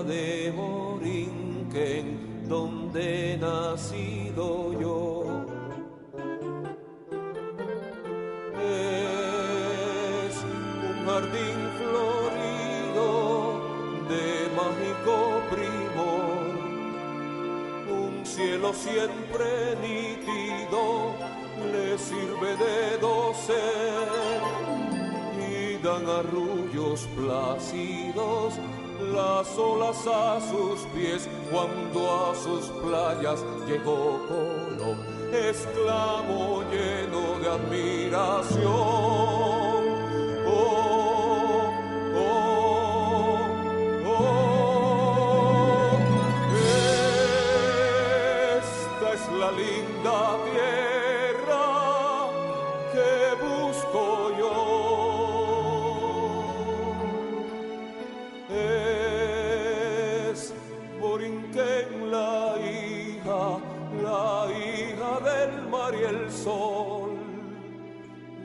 De Borinquen, donde he nacido yo, es un jardín florido de mágico primor, un cielo siempre nítido le sirve de dosel y dan arrullos plácidos las olas a sus pies. Cuando a sus playas llegó Colón, exclamó lleno de admiración: oh, oh, oh, esta es la linda tierra que busco yo. Borinquen, la hija del mar y el sol,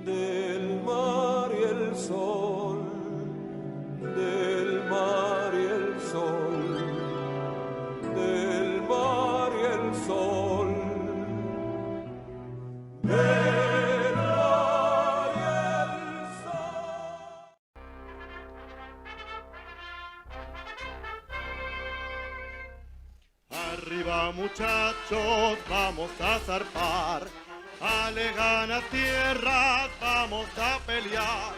del mar y el sol, del mar y el sol, del mar y el sol, del mar y el sol. Arriba, muchachos, vamos a zarpar, a lejanas tierras vamos a pelear,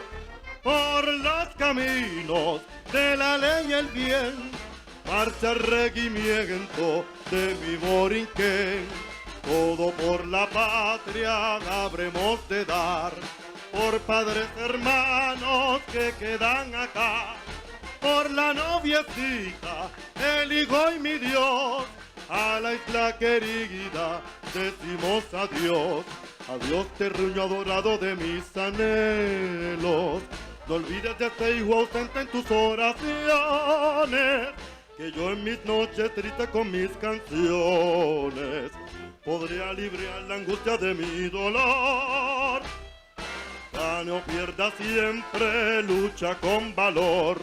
por los caminos de la ley y el bien, marcha regimiento de mi Borinquen, todo por la patria habremos de dar, por padres hermanos que quedan acá, por la noviecita, el hijo y mi Dios, a la isla querida decimos adiós, adiós terruño adorado de mis anhelos, no olvides de este hijo ausente en tus oraciones, que yo en mis noches tristes con mis canciones, podré aliviar la angustia de mi dolor, gane o pierda siempre lucha con valor.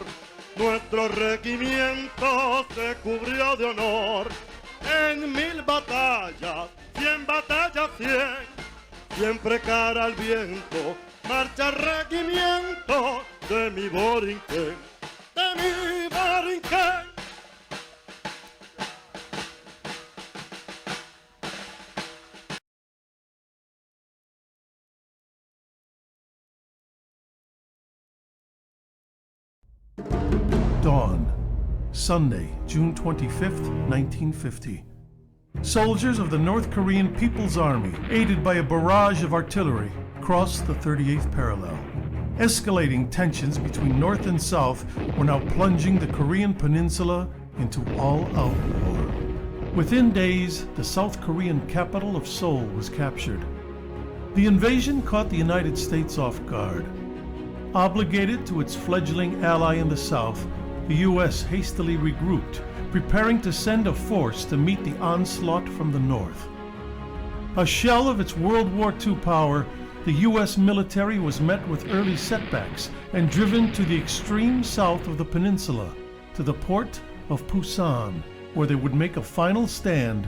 Nuestro regimiento se cubrió de honor en 1000 batallas, 100 batallas, 100. Siempre cara al viento, marcha regimiento de mi Borinquen, de mi Borinquen. Dawn, Sunday, June 25th, 1950. Soldiers of the North Korean People's Army, aided by a barrage of artillery, crossed the 38th parallel. Escalating tensions between North and South were now plunging the Korean peninsula into all-out war. Within days, the South Korean capital of Seoul was captured. The invasion caught the United States off guard. Obligated to its fledgling ally in the South, the U.S. hastily regrouped, preparing to send a force to meet the onslaught from the North. A shell of its World War II power, the U.S. military was met with early setbacks and driven to the extreme south of the peninsula, to the port of Pusan, where they would make a final stand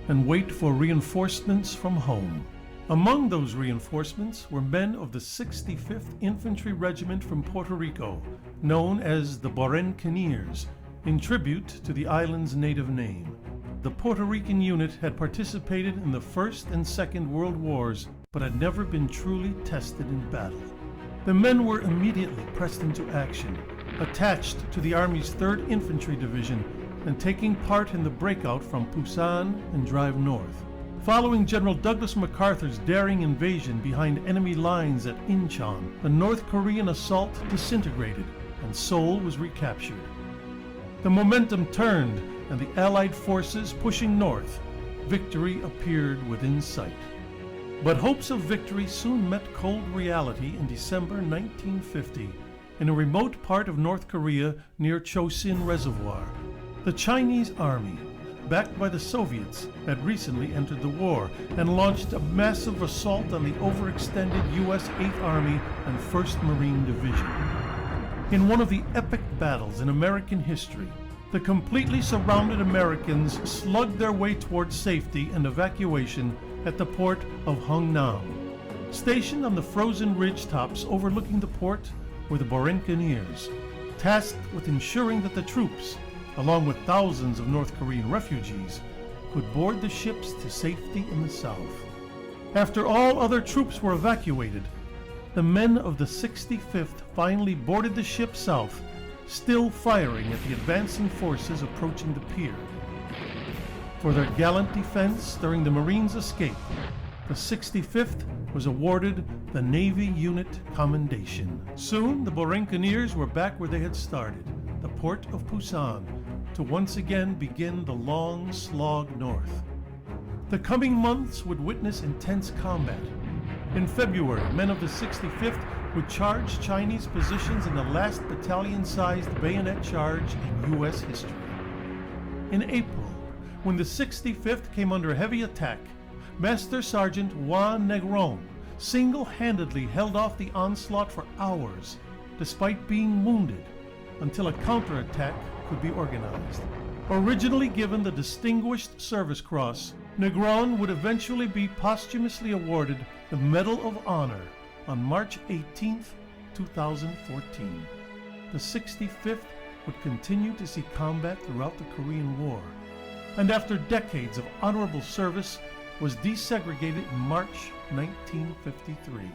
and wait for reinforcements from home. Among those reinforcements were men of the 65th Infantry Regiment from Puerto Rico, known as the Barranquilleers, in tribute to the island's native name. The Puerto Rican unit had participated in the First and Second World Wars, but had never been truly tested in battle. The men were immediately pressed into action, attached to the Army's 3rd Infantry Division, and taking part in the breakout from Pusan and drive north. Following General Douglas MacArthur's daring invasion behind enemy lines at Incheon, the North Korean assault disintegrated and Seoul was recaptured. The momentum turned and the Allied forces pushing north, victory appeared within sight. But hopes of victory soon met cold reality in December 1950 in a remote part of North Korea near Chosin Reservoir. The Chinese army, backed by the Soviets, had recently entered the war and launched a massive assault on the overextended U.S. 8th Army and 1st Marine Division. In one of the epic battles in American history, the completely surrounded Americans slugged their way towards safety and evacuation at the port of Hungnam. Stationed on the frozen ridgetops overlooking the port were the Barranquilleers, tasked with ensuring that the troops, along with thousands of North Korean refugees, could board the ships to safety in the south. After all other troops were evacuated, the men of the 65th finally boarded the ship south, still firing at the advancing forces approaching the pier. For their gallant defense during the Marines' escape, the 65th was awarded the Navy Unit Commendation. Soon, the Barranquilleers were back where they had started, the port of Pusan, to once again begin the long slog north. The coming months would witness intense combat. In February, men of the 65th would charge Chinese positions in the last battalion-sized bayonet charge in U.S. history. In April, when the 65th came under heavy attack, Master Sergeant Juan Negron single-handedly held off the onslaught for hours, despite being wounded, until a counterattack could be organized. Originally given the Distinguished Service Cross, Negron would eventually be posthumously awarded the Medal of Honor on March 18, 2014. The 65th would continue to see combat throughout the Korean War, and after decades of honorable service, was desegregated in March 1953.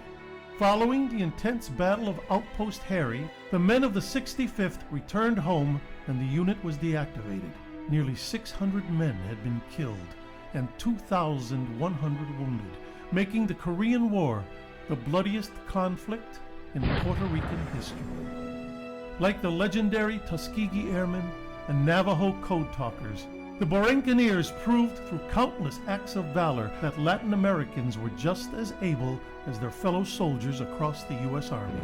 Following the intense Battle of Outpost Harry, the men of the 65th returned home and the unit was deactivated. Nearly 600 men had been killed and 2,100 wounded, making the Korean War the bloodiest conflict in Puerto Rican history. Like the legendary Tuskegee Airmen and Navajo Code Talkers, the Barranquilleers proved through countless acts of valor that Latin Americans were just as able as their fellow soldiers across the U.S. Army.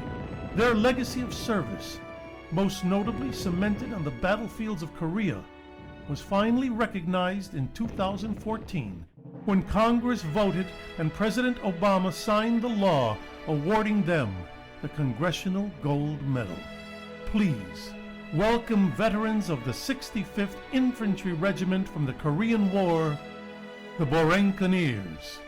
Their legacy of service, most notably cemented on the battlefields of Korea, was finally recognized in 2014 when Congress voted and President Obama signed the law awarding them the Congressional Gold Medal. Please welcome veterans of the 65th Infantry Regiment from the Korean War, the Barranquilleers.